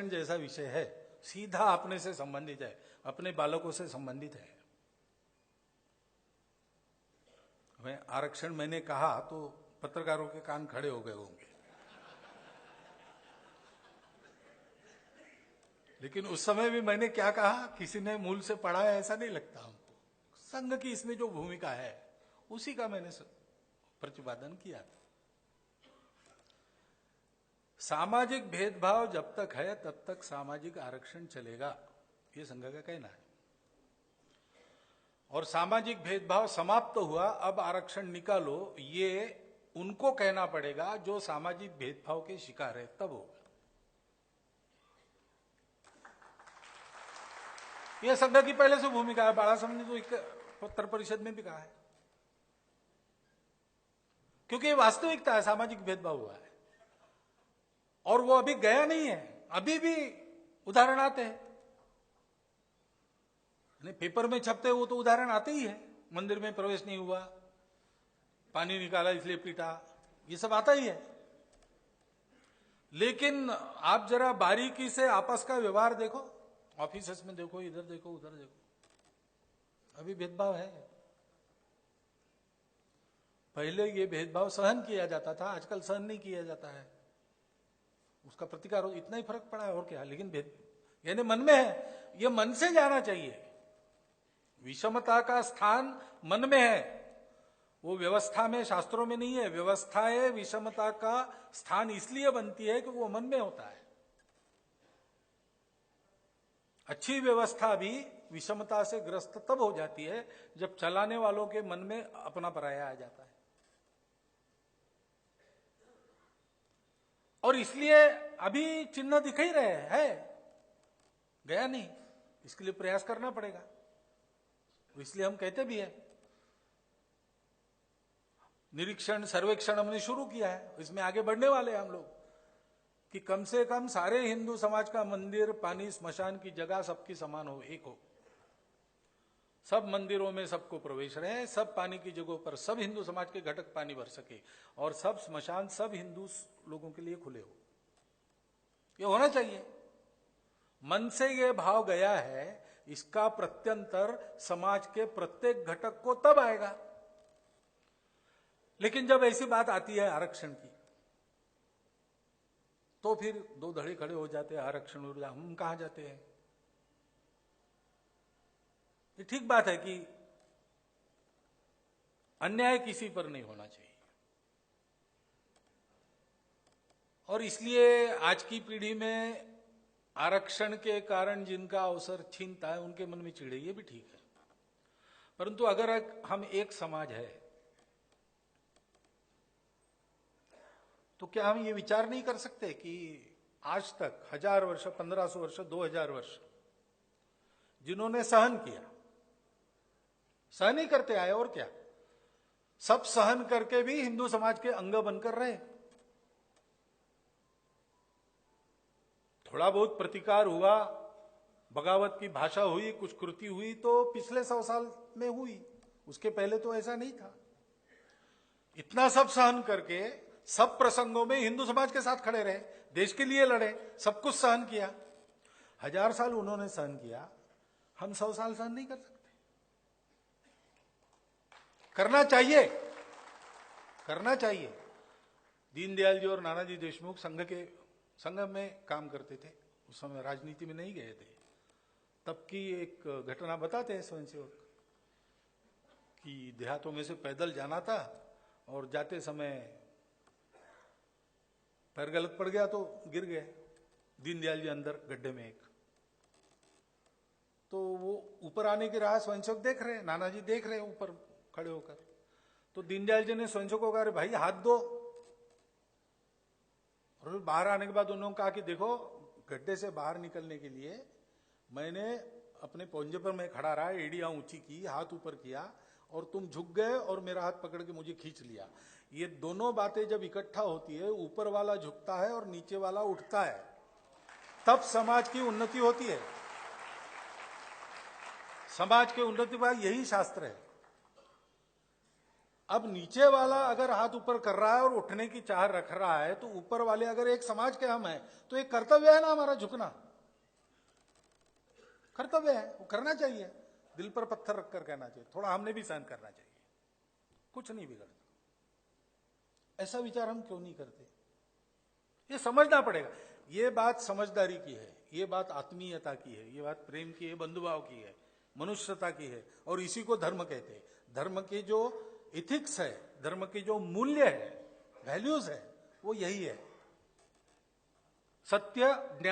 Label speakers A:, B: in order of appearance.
A: जैसा विषय है, सीधा अपने से संबंधित है, अपने बालकों से संबंधित है। मैं आरक्षण मैंने कहा तो पत्रकारों के कान खड़े हो गए होंगे, लेकिन उस समय भी मैंने क्या कहा, किसी ने मूल से पढ़ा है ऐसा नहीं लगता हमको। संघ की इसमें जो भूमिका है उसी का मैंने प्रतिपादन किया था। सामाजिक भेदभाव जब तक है तब तक सामाजिक आरक्षण चलेगा, ये संघ का कहना है। और सामाजिक भेदभाव समाप्त हुआ, अब आरक्षण निकालो, ये उनको कहना पड़ेगा जो सामाजिक भेदभाव के शिकार है, तब होगा। यह संघ की पहले से भूमिका है। बालासाहब ने तो पत्र परिषद में भी कहा है, क्योंकि ये वास्तविकता है, सामाजिक भेदभाव हुआ है और वो अभी गया नहीं है, अभी भी उदाहरण आते हैं। पेपर में छपते वो तो उदाहरण आते ही है, मंदिर में प्रवेश नहीं हुआ, पानी निकाला इसलिए पीटा, ये सब आता ही है। लेकिन आप जरा बारीकी से आपस का व्यवहार देखो, ऑफिसेस में देखो, इधर देखो, उधर देखो, अभी भेदभाव है। पहले ये भेदभाव सहन किया जाता था, आजकल सहन नहीं किया जाता है, उसका प्रतिकार इतना ही फर्क पड़ा है और क्या। लेकिन भेद यानी मन में है, ये मन से जाना चाहिए। विषमता का स्थान मन में है, वो व्यवस्था में, शास्त्रों में नहीं है। व्यवस्थाएं विषमता का स्थान इसलिए बनती है कि वो मन में होता है। अच्छी व्यवस्था भी विषमता से ग्रस्त तब हो जाती है जब चलाने वालों के मन में अपना पराया आ जाता है। और इसलिए अभी चिन्ह दिख ही रहे है, गया नहीं, इसके लिए प्रयास करना पड़ेगा। इसलिए हम कहते भी है, निरीक्षण सर्वेक्षण हमने शुरू किया है, इसमें आगे बढ़ने वाले हैं हम लोग, कि कम से कम सारे हिंदू समाज का मंदिर, पानी, स्मशान की जगह सबकी समान हो, एक हो। सब मंदिरों में सबको प्रवेश रहे, सब पानी की जगहों पर सब हिंदू समाज के घटक पानी भर सके, और सब स्मशान सब हिंदू लोगों के लिए खुले हो। ये होना चाहिए। मन से ये भाव गया है, इसका प्रत्यंतर समाज के प्रत्येक घटक को तब आएगा। लेकिन जब ऐसी बात आती है आरक्षण की, तो फिर दो धड़े खड़े हो जाते हैं, आरक्षण और हम कहां जाते हैं। ये ठीक बात है कि अन्याय किसी पर नहीं होना चाहिए, और इसलिए आज की पीढ़ी में आरक्षण के कारण जिनका अवसर छीनता है उनके मन में चिढ़े, ये भी ठीक है। परंतु अगर हम एक समाज है तो क्या हम ये विचार नहीं कर सकते कि आज तक 1000 वर्ष, 1500 वर्ष, 2000 वर्ष जिन्होंने सहन किया, सहन ही करते आए, और क्या, सब सहन करके भी हिंदू समाज के अंग बनकर रहे। थोड़ा बहुत प्रतिकार हुआ, बगावत की भाषा हुई, कुछ कृति हुई तो पिछले 100 साल में हुई, उसके पहले तो ऐसा नहीं था। इतना सब सहन करके सब प्रसंगों में हिंदू समाज के साथ खड़े रहे, देश के लिए लड़े, सब कुछ सहन किया। 1000 साल उन्होंने सहन किया, हम 100 साल सहन नहीं कर सकते। करना चाहिए, करना चाहिए। दीनदयाल जी और नानाजी देशमुख संघ में काम करते थे, उस समय राजनीति में नहीं गए थे। तब की एक घटना बताते हैं स्वयंसेवक, कि देहातों में से पैदल जाना था और जाते समय पैर गलत पड़ गया तो गिर गए, दीनदयाल जी अंदर गड्ढे में एक। तो वो ऊपर आने की राह स्वयंसेवक देख रहे, नानाजी देख रहे ऊपर खड़े होकर। तो दीनदयाल जी ने स्वयंसेवक को कहा, भाई हाथ दो। और बाहर आने के बाद उन्होंने कहा कि देखो, गड्ढे से बाहर निकलने के लिए मैंने अपने पंजे पर मैं खड़ा रहा, एड़ियां ऊंची की, हाथ ऊपर किया, और तुम झुक गए और मेरा हाथ पकड़ के मुझे खींच लिया। ये दोनों बातें जब इकट्ठा होती है, ऊपर वाला झुकता है और नीचे वाला उठता है, तब समाज की उन्नति होती है। समाज की उन्नति का यही शास्त्र है। अब नीचे वाला अगर हाथ ऊपर कर रहा है और उठने की चाह रख रहा है, तो ऊपर वाले अगर एक समाज के हम हैं, तो एक कर्तव्य है ना हमारा झुकना, कर्तव्य है, वो करना चाहिए। दिल पर पत्थर रखकर कहना चाहिए, थोड़ा हमने भी सहन करना चाहिए, कुछ नहीं बिगड़ता। ऐसा विचार हम क्यों नहीं करते? ये समझना पड़ेगा। ये बात समझदारी की है, ये बात आत्मीयता की है, ये बात प्रेम की है, बंधुभाव की है, मनुष्यता की है, और इसी को धर्म कहते हैं। धर्म की जो इथिक्स है, धर्म की जो मूल्य है, वैल्यूज है, वो यही है। सत्य, ज्ञान।